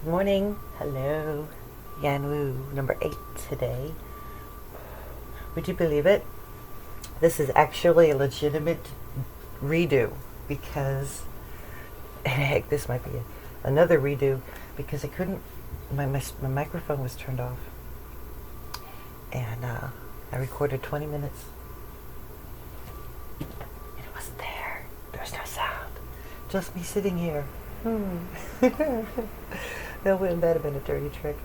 Morning. Hello. Yuanwu, number 8 today. Would you believe it? This is actually a legitimate redo because, and heck, this might be another redo because I couldn't, my microphone was turned off. And I recorded 20 minutes. And it wasn't there. There's no sound. Just me sitting here. That wouldn't have been a dirty trick.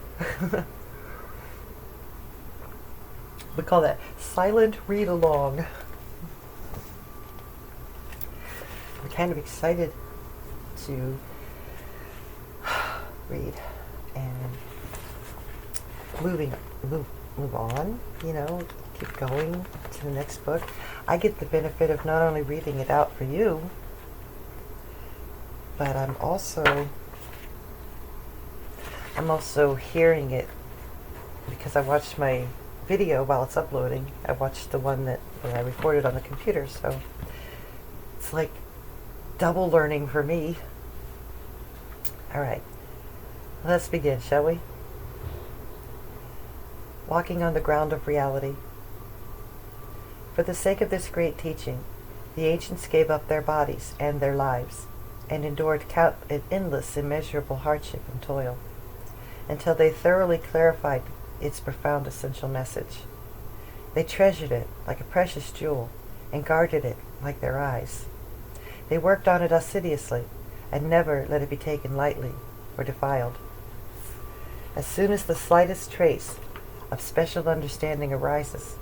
We call that silent read along. I'm kind of excited to read and move on, keep going to the next book. I get the benefit of not only reading it out for you, but I'm also hearing it because I watched my video while it's uploading. I watched the one that I recorded on the computer, so it's like double learning for me. All right, let's begin, shall we? Walking on the ground of reality. For the sake of this great teaching, the ancients gave up their bodies and their lives, and endured endless, immeasurable hardship and toil, until they thoroughly clarified its profound essential message. They treasured it like a precious jewel, and guarded it like their eyes. They worked on it assiduously, and never let it be taken lightly or defiled. As soon as the slightest trace of special understanding arises,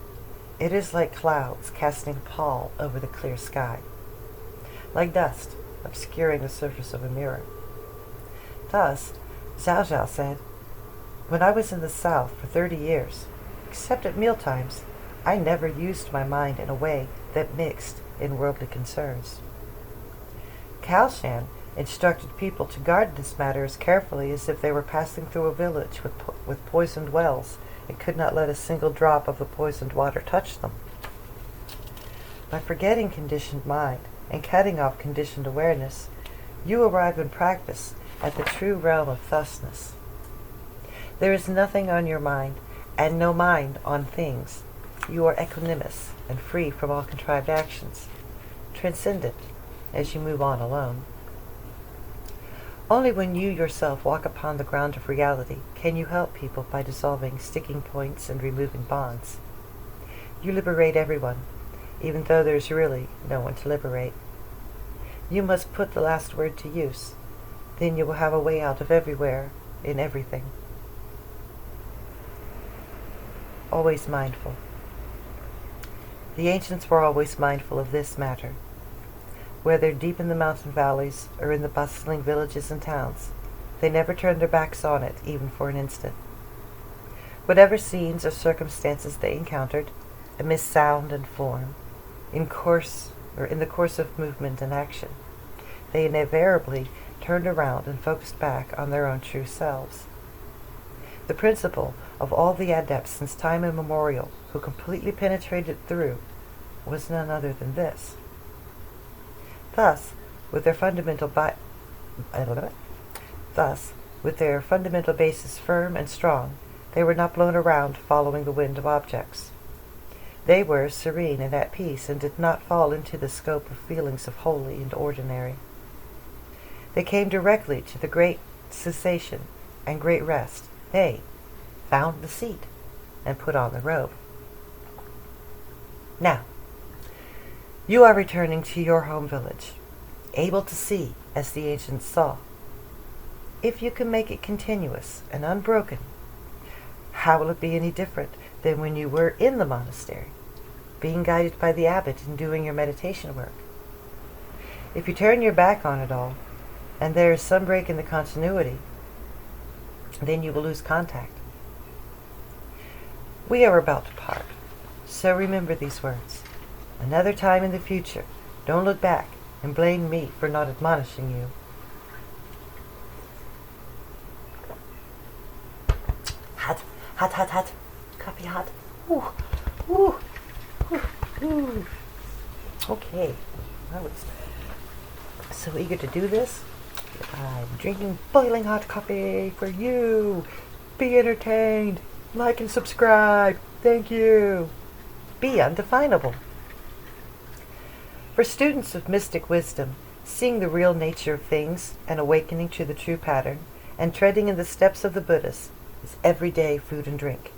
it is like clouds casting a pall over the clear sky, like dust obscuring the surface of a mirror. Thus, Zhao Zhao said, "When I was in the South for 30 years, except at mealtimes, I never used my mind in a way that mixed in worldly concerns." Kalshan instructed people to guard this matter as carefully as if they were passing through a village with poisoned wells and could not let a single drop of the poisoned water touch them. By forgetting conditioned mind and cutting off conditioned awareness, you arrive in practice at the true realm of thusness. There is nothing on your mind, and no mind on things. You are equanimous and free from all contrived actions, transcendent as you move on alone. Only when you yourself walk upon the ground of reality can you help people by dissolving sticking points and removing bonds. You liberate everyone, even though there's really no one to liberate. You must put the last word to use. Then you will have a way out of everywhere, in everything. Always mindful. The ancients were always mindful of this matter. Whether deep in the mountain valleys or in the bustling villages and towns, they never turned their backs on it, even for an instant. Whatever scenes or circumstances they encountered, amidst sound and form, in the course of movement and action, they invariably turned around and focused back on their own true selves. The principle of all the adepts since time immemorial who completely penetrated through was none other than this. Thus, with their fundamental basis firm and strong, they were not blown around following the wind of objects. They were serene and at peace, and did not fall into the scope of feelings of holy and ordinary. They came directly to the great cessation and great rest. They found the seat and put on the robe. Now, you are returning to your home village, able to see as the ancients saw. If you can make it continuous and unbroken, how will it be any different than when you were in the monastery, being guided by the abbot in doing your meditation work? If you turn your back on it all, and there is some break in the continuity, then you will lose contact. We are about to part, so remember these words. Another time in the future, don't look back and blame me for not admonishing you. Hot, hot, hot, hot. Coffee hot. Ooh, ooh, ooh, ooh. Okay, I was so eager to do this. I'm drinking boiling hot coffee for you. Be entertained. Like and subscribe. Thank you. Be undefinable. For students of mystic wisdom, seeing the real nature of things and awakening to the true pattern and treading in the steps of the Buddhas is everyday food and drink.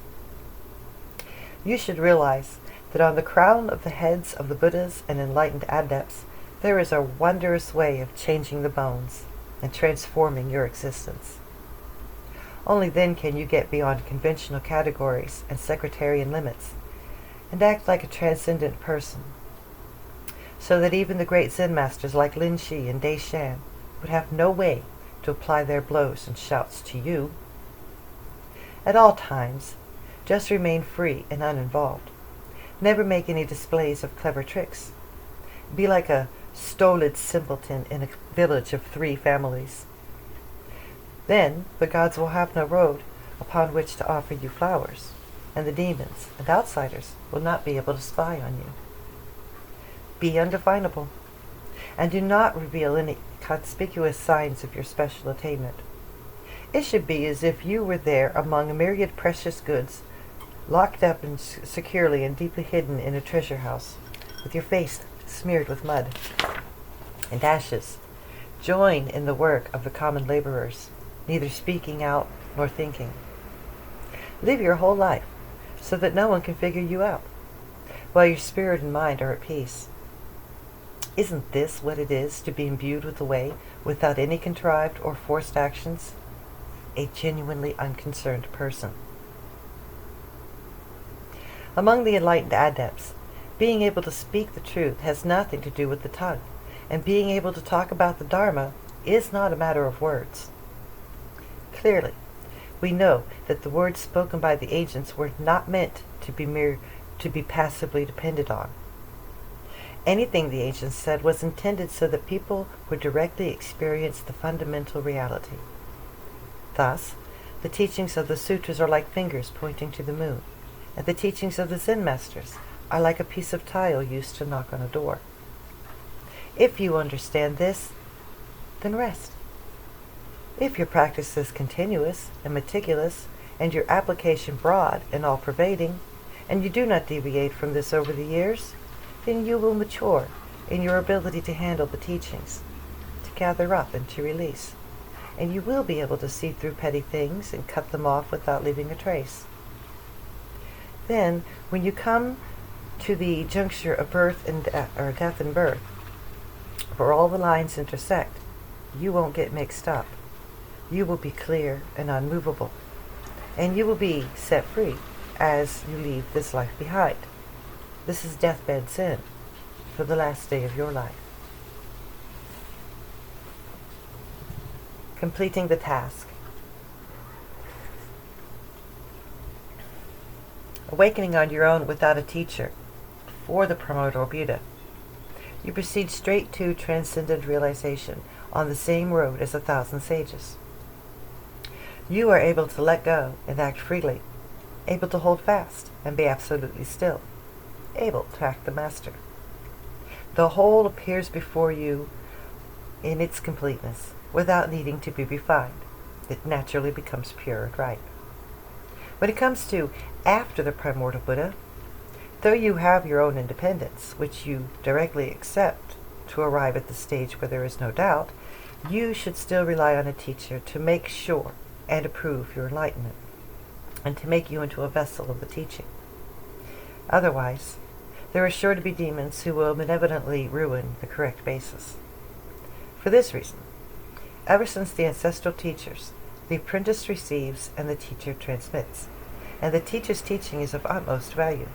You should realize that on the crown of the heads of the Buddhas and enlightened adepts, there is a wondrous way of changing the bones and transforming your existence. Only then can you get beyond conventional categories and sectarian limits and act like a transcendent person, so that even the great Zen masters like Lin Shi and Dei Shan would have no way to apply their blows and shouts to you. At all times, just remain free and uninvolved. Never make any displays of clever tricks. Be like a stolid simpleton in a village of 3 families. Then the gods will have no road upon which to offer you flowers, and the demons and outsiders will not be able to spy on you. Be undefinable, and do not reveal any conspicuous signs of your special attainment. It should be as if you were there among a myriad precious goods, locked up and securely and deeply hidden in a treasure house, with your face smeared with mud and ashes. Join in the work of the common laborers, neither speaking out nor thinking. Live your whole life so that no one can figure you out, while your spirit and mind are at peace. Isn't this what it is to be imbued with the way without any contrived or forced actions? A genuinely unconcerned person. Among the enlightened adepts, being able to speak the truth has nothing to do with the tongue, and being able to talk about the Dharma is not a matter of words. Clearly, we know that the words spoken by the ancients were not meant to be passively depended on. Anything the ancients said was intended so that people would directly experience the fundamental reality. Thus, the teachings of the sutras are like fingers pointing to the moon, and the teachings of the Zen masters are like a piece of tile used to knock on a door. If you understand this, then rest. If your practice is continuous and meticulous, and your application broad and all-pervading, and you do not deviate from this over the years, then you will mature in your ability to handle the teachings, to gather up and to release, and you will be able to see through petty things and cut them off without leaving a trace. Then, when you come to the juncture of birth and death and birth, where all the lines intersect, you won't get mixed up. You will be clear and unmovable, and you will be set free as you leave this life behind. This is deathbed Zen for the last day of your life. Completing the task. Awakening on your own without a teacher, for the primordial Buddha. You proceed straight to transcendent realization on the same road as 1,000 sages. You are able to let go and act freely, able to hold fast and be absolutely still, able to act the master. The whole appears before you in its completeness, without needing to be refined. It naturally becomes pure and right. When it comes to after the primordial Buddha, though you have your own independence, which you directly accept to arrive at the stage where there is no doubt, you should still rely on a teacher to make sure and approve your enlightenment, and to make you into a vessel of the teaching. Otherwise, there are sure to be demons who will benevolently ruin the correct basis. For this reason, ever since the ancestral teachers, the apprentice receives and the teacher transmits, and the teacher's teaching is of utmost value.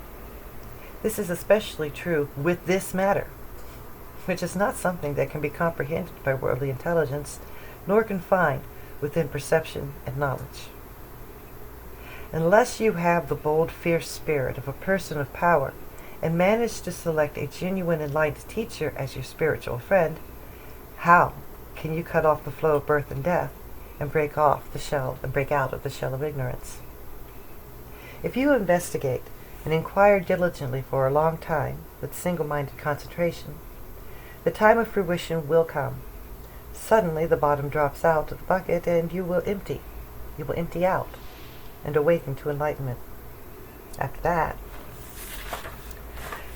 This is especially true with this matter, which is not something that can be comprehended by worldly intelligence, nor confined within perception and knowledge. Unless you have the bold, fierce spirit of a person of power, and manage to select a genuine enlightened teacher as your spiritual friend, how can you cut off the flow of birth and death and break out of the shell of ignorance? If you investigate and inquire diligently for a long time with single-minded concentration, the time of fruition will come, Suddenly the bottom drops out of the bucket and you will empty. You will empty out and awaken to enlightenment. After that,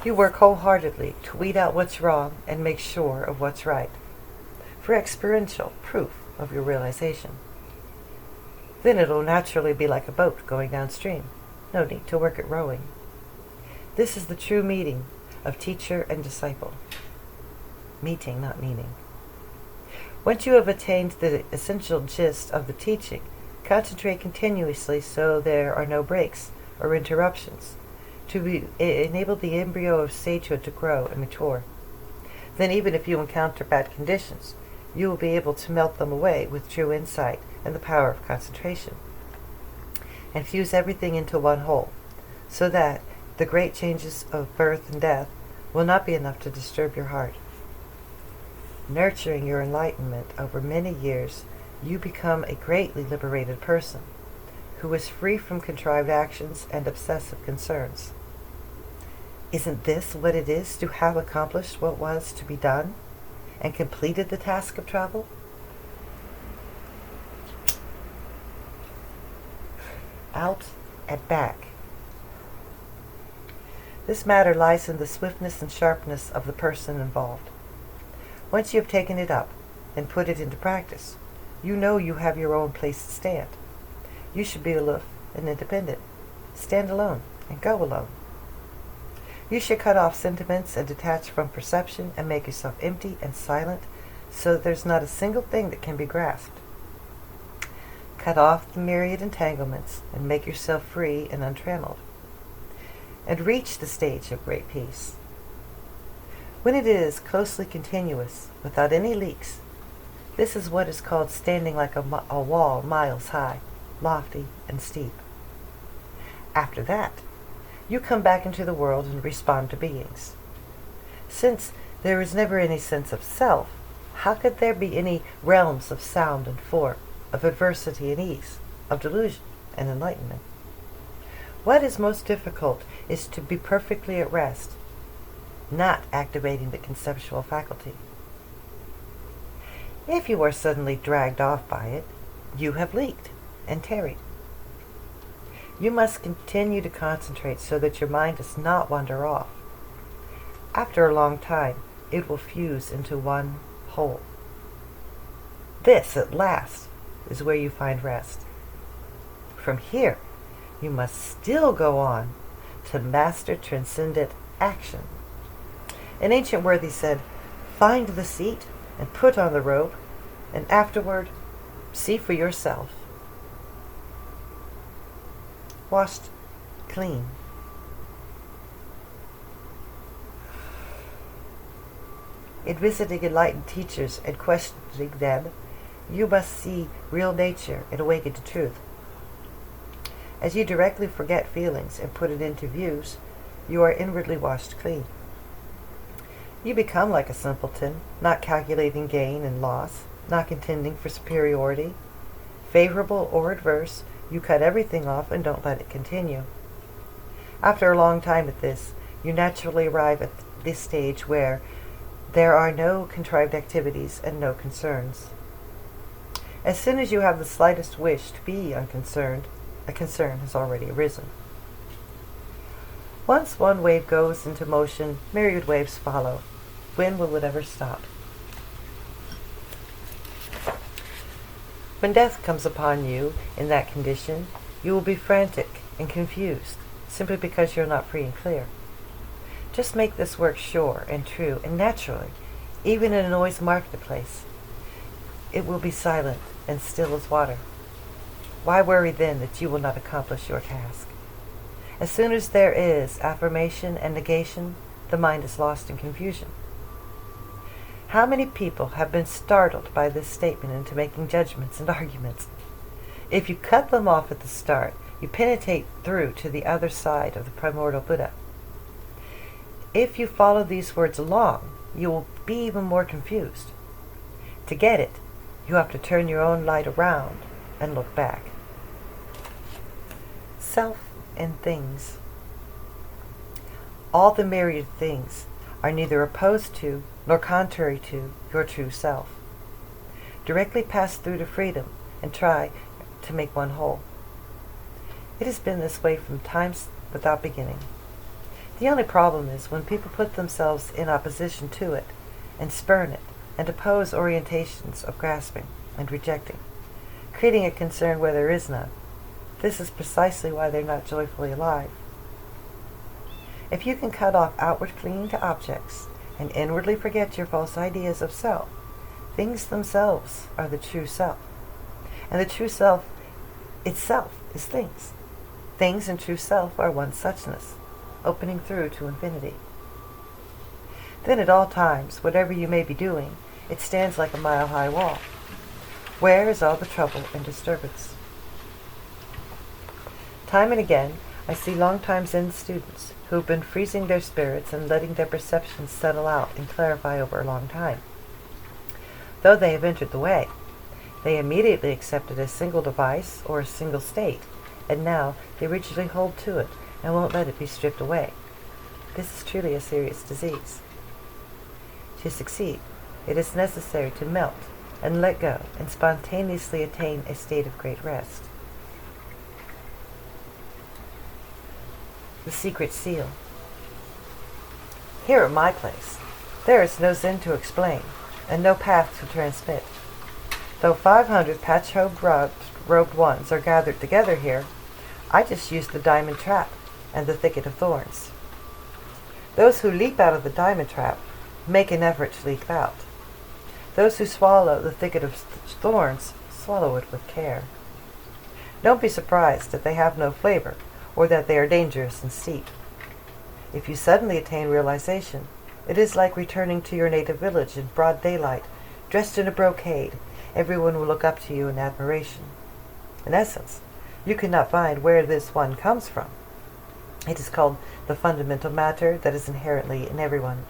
you work wholeheartedly to weed out what's wrong and make sure of what's right, for experiential proof of your realization. Then it'll naturally be like a boat going downstream. No need to work at rowing. This is the true meeting of teacher and disciple. Meeting, not meaning. Once you have attained the essential gist of the teaching, concentrate continuously so there are no breaks or interruptions to enable the embryo of statehood to grow and mature. Then even if you encounter bad conditions, you will be able to melt them away with true insight and the power of concentration, and fuse everything into one whole, so that the great changes of birth and death will not be enough to disturb your heart. Nurturing your enlightenment over many years, you become a greatly liberated person who is free from contrived actions and obsessive concerns. Isn't this what it is to have accomplished what was to be done and completed the task of travel? Out and back. This matter lies in the swiftness and sharpness of the person involved. Once you have taken it up and put it into practice, you know you have your own place to stand. You should be aloof and independent. Stand alone and go alone. You should cut off sentiments and detach from perception and make yourself empty and silent so that there's not a single thing that can be grasped. Cut off the myriad entanglements and make yourself free and untrammeled. And reach the stage of great peace. When it is closely continuous, without any leaks, this is what is called standing like a wall miles high, lofty and steep. After that, you come back into the world and respond to beings. Since there is never any sense of self, how could there be any realms of sound and form, of adversity and ease, of delusion and enlightenment? What is most difficult is to be perfectly at rest, not activating the conceptual faculty. If you are suddenly dragged off by it, you have leaked and tarried. You must continue to concentrate so that your mind does not wander off. After a long time, it will fuse into one whole. This, at last, is where you find rest. From here, you must still go on to master transcendent action. An ancient worthy said, "Find the seat and put on the robe, and afterward see for yourself." Washed clean. In visiting enlightened teachers and questioning them, you must see real nature and awaken to truth. As you directly forget feelings and put it into views, you are inwardly washed clean. You become like a simpleton, not calculating gain and loss, not contending for superiority. Favorable or adverse, you cut everything off and don't let it continue. After a long time at this, you naturally arrive at this stage where there are no contrived activities and no concerns. As soon as you have the slightest wish to be unconcerned, a concern has already arisen. Once one wave goes into motion, myriad waves follow. When will it ever stop? When death comes upon you in that condition, you will be frantic and confused, simply because you're not free and clear. Just make this work sure and true and naturally, even in a noisy marketplace. It will be silent and still as water. Why worry then that you will not accomplish your task? As soon as there is affirmation and negation, the mind is lost in confusion. How many people have been startled by this statement into making judgments and arguments? If you cut them off at the start, you penetrate through to the other side of the primordial Buddha. If you follow these words along, you will be even more confused. To get it, you have to turn your own light around and look back. Self and things. All the myriad things are neither opposed to nor contrary to your true self. directly pass through to freedom and try to make one whole. It has been this way from times without beginning. The only problem is when people put themselves in opposition to it, and spurn it, and oppose orientations of grasping and rejecting, creating a concern where there is none. This is precisely why they're not joyfully alive. If you can cut off outward clinging to objects, and inwardly forget your false ideas of self, things themselves are the true self. And the true self itself is things. Things and true self are one suchness, opening through to infinity. Then at all times, whatever you may be doing, it stands like a mile-high wall. Where is all the trouble and disturbance? Time and again, I see long-time Zen students who have been freezing their spirits and letting their perceptions settle out and clarify over a long time. Though they have entered the way, they immediately accept it as a single device or a single state, and now they rigidly hold to it and won't let it be stripped away. This is truly a serious disease. To succeed, it is necessary to melt and let go and spontaneously attain a state of great rest. The secret seal. Here at my place, there is no Zen to explain, and no path to transmit. Though 500 patch-robed ones are gathered together here, I just use the diamond trap and the thicket of thorns. Those who leap out of the diamond trap make an effort to leap out. Those who swallow the thicket of thorns swallow it with care. Don't be surprised that they have no flavor, or that they are dangerous and steep. If you suddenly attain realization, it is like returning to your native village in broad daylight, dressed in a brocade. Everyone will look up to you in admiration. In essence, you cannot find where this one comes from. It is called the fundamental matter that is inherently in everyone.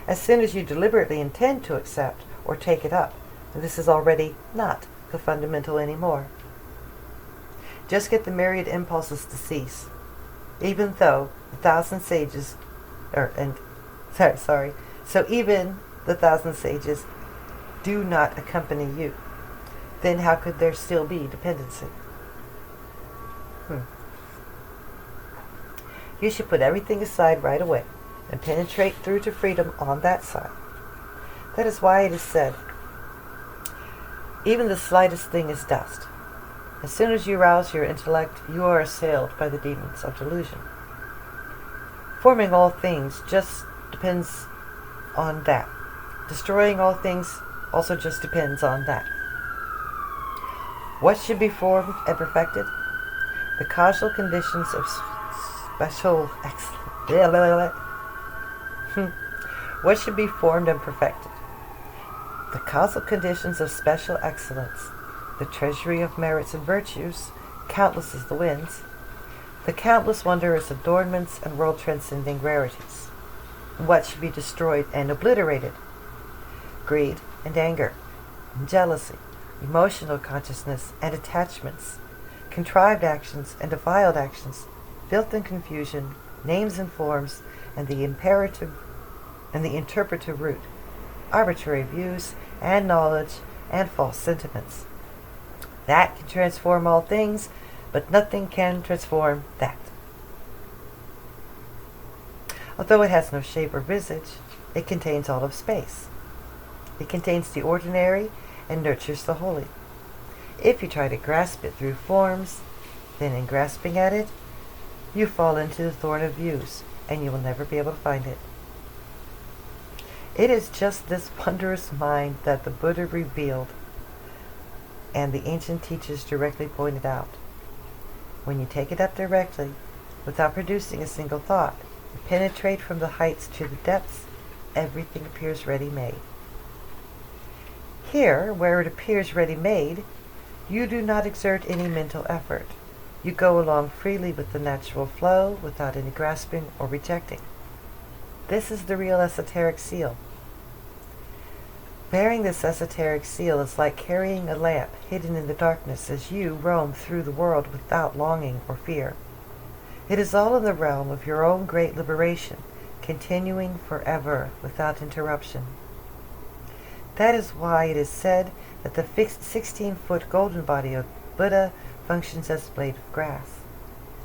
As soon as you deliberately intend to accept or take it up, this is already not the fundamental anymore. Just get the myriad impulses to cease, even though the thousand sages, so even the thousand sages do not accompany you. Then how could there still be dependency? You should put everything aside right away and penetrate through to freedom on that side. That is why it is said, even the slightest thing is dust. As soon as you rouse your intellect, you are assailed by the demons of delusion. Forming all things just depends on that. Destroying all things also just depends on that. What should be formed and perfected? The causal conditions of special excellence. What should be formed and perfected? The causal conditions of special excellence, the treasury of merits and virtues, countless as the winds, the countless wondrous adornments and world-transcending rarities. What should be destroyed and obliterated? Greed and anger, and jealousy, emotional consciousness and attachments, contrived actions and defiled actions, filth and confusion, names and forms, and the imperative and the interpretive root, arbitrary views and knowledge and false sentiments. That can transform all things, but nothing can transform that. Although it has no shape or visage, it contains all of space. It contains the ordinary and nurtures the holy. If you try to grasp it through forms, then in grasping at it, you fall into the thorn of views, and you will never be able to find it. It is just this wondrous mind that the Buddha revealed and the ancient teachers directly pointed out. When you take it up directly, without producing a single thought, you penetrate from the heights to the depths, everything appears ready-made. Here, where it appears ready-made, you do not exert any mental effort. You go along freely with the natural flow, without any grasping or rejecting. This is the real esoteric seal. Bearing this esoteric seal is like carrying a lamp hidden in the darkness as you roam through the world without longing or fear. It is all in the realm of your own great liberation, continuing forever without interruption. That is why it is said that the fixed 16-foot golden body of Buddha functions as a blade of grass,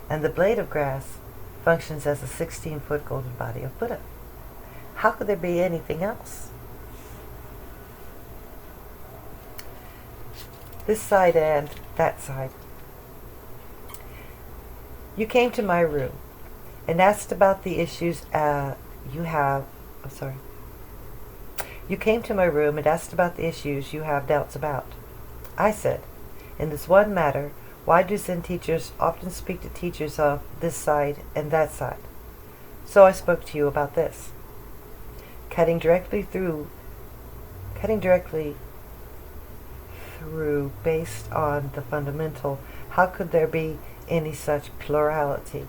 and the blade of grass functions as a 16-foot golden body of Buddha. How could there be anything else? This side and that side. You came to my room and asked about the issues You came to my room and asked about the issues you have doubts about. I said, in this one matter, why do Zen teachers often speak to teachers of this side and that side? So I spoke to you about this. Cutting directly through based on the fundamental, how could there be any such plurality?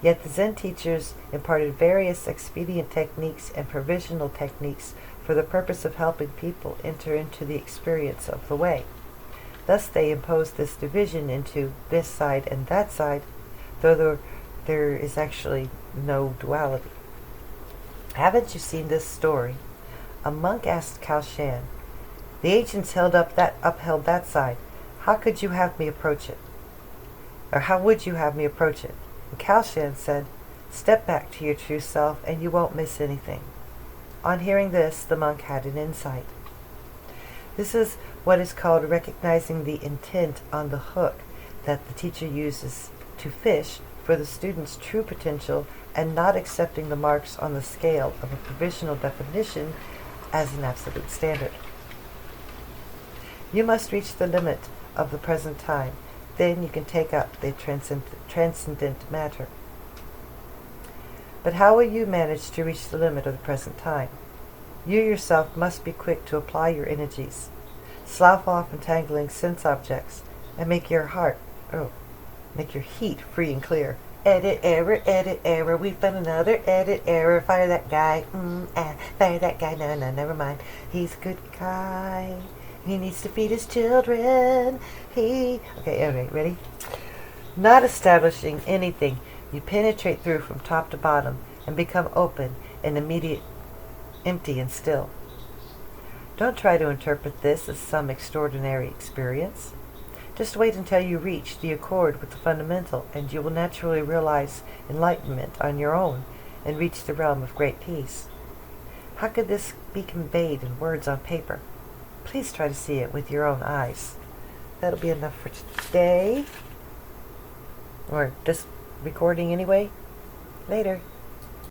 Yet the Zen teachers imparted various expedient techniques and provisional techniques for the purpose of helping people enter into the experience of the way. Thus they imposed this division into this side and that side, though there is actually no duality. Haven't you seen this story? A monk asked Cao Shan, the agents upheld that side. How could you have me approach it? Or how would you have me approach it? And Cao Shan said, step back to your true self and you won't miss anything. On hearing this, the monk had an insight. This is what is called recognizing the intent on the hook that the teacher uses to fish for the student's true potential and not accepting the marks on the scale of a provisional definition as an absolute standard. You must reach the limit of the present time. Then you can take up the transcendent matter. But how will you manage to reach the limit of the present time? You yourself must be quick to apply your energies, slough off entangling sense objects, and make your heat free and clear. Edit error, we found another edit error. Fire that guy, fire that guy, no, never mind. He's a good guy. He needs to feed his children. Okay, ready? Not establishing anything, you penetrate through from top to bottom and become open and immediate, empty and still. Don't try to interpret this as some extraordinary experience. Just wait until you reach the accord with the fundamental, and you will naturally realize enlightenment on your own and reach the realm of great peace. How could this be conveyed in words on paper? Please try to see it with your own eyes. That'll be enough for today. Or this recording anyway. Later.